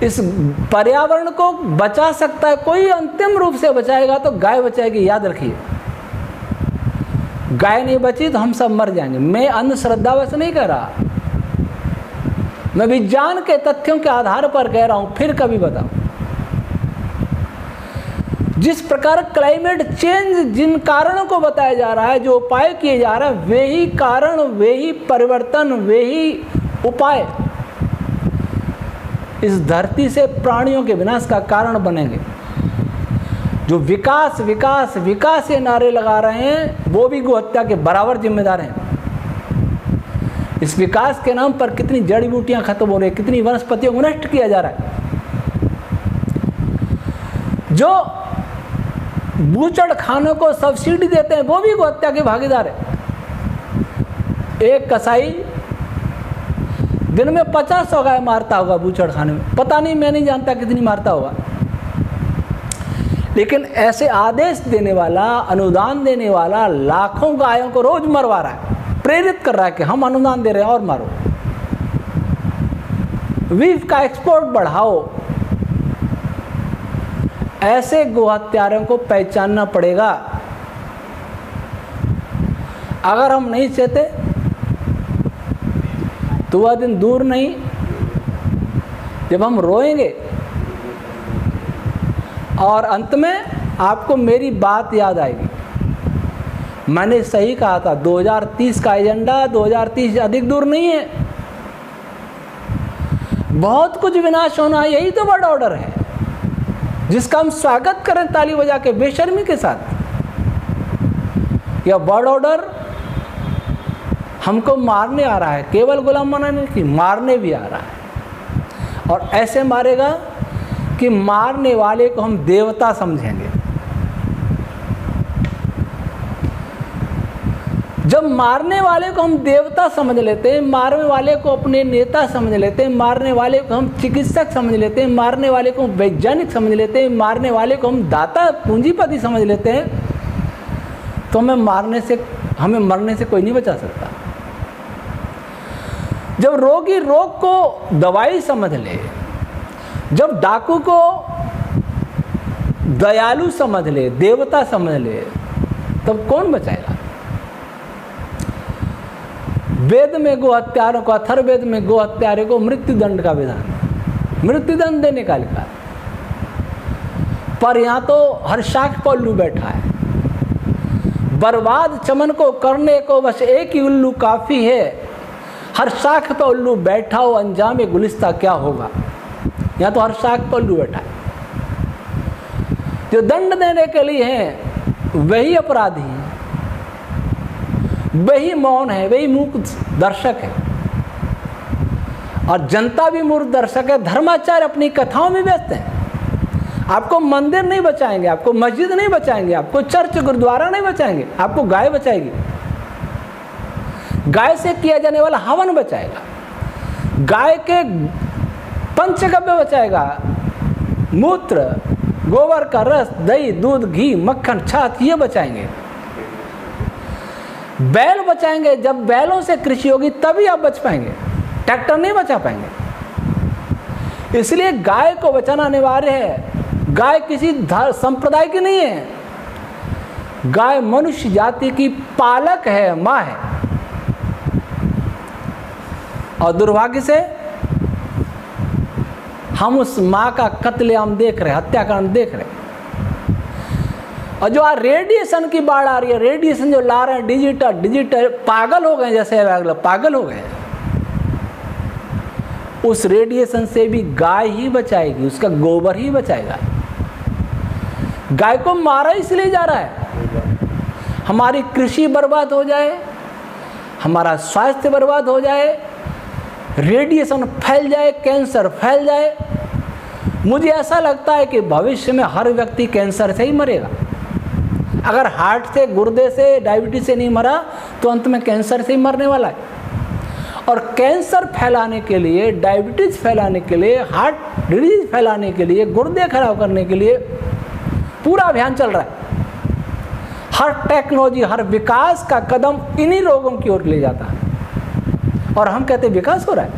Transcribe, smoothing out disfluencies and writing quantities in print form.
इस पर्यावरण को बचा सकता है कोई, अंतिम रूप से बचाएगा तो गाय बचाएगी। याद रखिए, गाय नहीं बची तो हम सब मर जाएंगे। मैं अंधश्रद्धावश नहीं कह रहा, मैं विज्ञान के तथ्यों के आधार पर कह रहा हूं। फिर कभी बताऊं, जिस प्रकार क्लाइमेट चेंज, जिन कारणों को बताया जा रहा है, जो उपाय किए जा रहे हैं, वे ही कारण, वे ही परिवर्तन, वे ही उपाय इस धरती से प्राणियों के विनाश का कारण बनेंगे। जो विकास विकास विकास ये नारे लगा रहे हैं, वो भी गोहत्या के बराबर जिम्मेदार हैं। इस विकास के नाम पर कितनी जड़ी बूटियां खत्म हो रही है, कितनी वनस्पतियों को नष्ट किया जा रहा है। जो बूचड़ खानों को सब्सिडी देते हैं, वो भी गोहत्या के भागीदार है। एक कसाई दिन में 50 गाय मारता होगा बूचड़ खाने में, पता नहीं, मैं नहीं जानता कितनी मारता होगा। लेकिन ऐसे आदेश देने वाला, अनुदान देने वाला लाखों गायों को रोज मरवा रहा है, प्रेरित कर रहा है कि हम अनुदान दे रहे हैं और मारो। बीफ का एक्सपोर्ट बढ़ाओ। ऐसे गोहत्यारों को पहचानना पड़ेगा। अगर हम नहीं चाहते तो वह दिन दूर नहीं जब हम रोएंगे और अंत में आपको मेरी बात याद आएगी। मैंने सही कहा था, 2030 का एजेंडा 2030 अधिक दूर नहीं है। बहुत कुछ विनाश होना, यही तो वर्ल्ड ऑर्डर है जिसका हम स्वागत करें ताली बजा के, बेशर्मी के साथ। यह वर्ल्ड ऑर्डर हमको मारने आ रहा है, केवल गुलाम बनाने की, मारने भी आ रहा है। और ऐसे मारेगा कि मारने वाले को हम देवता समझेंगे। जब मारने वाले को हम देवता समझ लेते हैं, मारने वाले को अपने नेता समझ लेते हैं, मारने वाले को हम चिकित्सक समझ लेते हैं, मारने वाले को हम वैज्ञानिक समझ लेते हैं, मारने वाले को हम दाता पूंजीपति समझ लेते हैं, तो हमें मरने से कोई नहीं बचा सकता। जब रोगी रोग को दवाई समझ ले, जब डाकू को दयालु समझ ले, देवता समझ ले, तब कौन बचाएगा? वेद में गोहत्यारों को, अथर्ववेद में गोहत्यारे को मृत्युदंड का विधान, मृत्युदंड देने का लिखा है। पर यहां तो हर शाख पर उल्लू बैठा है। बर्बाद चमन को करने को बस एक ही उल्लू काफी है। हर शाख पर उल्लू बैठा हो, अंजाम गुलिस्ता क्या होगा। यहां तो हर शाख पर उल्लू बैठा है। जो दंड देने के लिए हैं वही अपराधी हैं, वही मौन है, वही मूक दर्शक है, और जनता भी मूर्ख दर्शक है। धर्माचार्य अपनी कथाओं में व्यस्त हैं। आपको मंदिर नहीं बचाएंगे, आपको मस्जिद नहीं बचाएंगे, आपको चर्च गुरुद्वारा नहीं बचाएंगे, आपको गाय बचाएगी। गाय से किया जाने वाला हवन बचाएगा, गाय के पंचगव्य बचाएगा, मूत्र, गोबर का रस, दही, दूध, घी, मक्खन, छाछ, ये बचाएंगे। बैल बचाएंगे। जब बैलों से कृषि होगी तभी आप बच पाएंगे, ट्रैक्टर नहीं बचा पाएंगे। इसलिए गाय को बचाना अनिवार्य है। गाय किसी संप्रदाय की नहीं है, गाय मनुष्य जाति की पालक है, मां है। और दुर्भाग्य से हम उस मां का कत्लेआम देख रहे, हत्याकांड देख रहे। और जो रेडिएशन की बाढ़ आ रही है, रेडिएशन जो ला रहे हैं, डिजिटल पागल हो गए, जैसे पागल हो गए। उस रेडिएशन से भी गाय ही बचाएगी, उसका गोबर ही बचाएगा। गाय को मारा इसलिए जा रहा है हमारी कृषि बर्बाद हो जाए, हमारा स्वास्थ्य बर्बाद हो जाए, रेडिएशन फैल जाए, कैंसर फैल जाए। मुझे ऐसा लगता है कि भविष्य में हर व्यक्ति कैंसर से ही मरेगा। अगर हार्ट से, गुर्दे से, डायबिटीज से नहीं मरा तो अंत में कैंसर से ही मरने वाला है। और कैंसर फैलाने के लिए, डायबिटीज फैलाने के लिए, हार्ट डिजीज फैलाने के लिए, गुर्दे खराब करने के लिए पूरा अभियान चल रहा है। हर टेक्नोलॉजी, हर विकास का कदम इन्हीं रोगों की ओर ले जाता है। और हम कहते हैं विकास हो रहा है।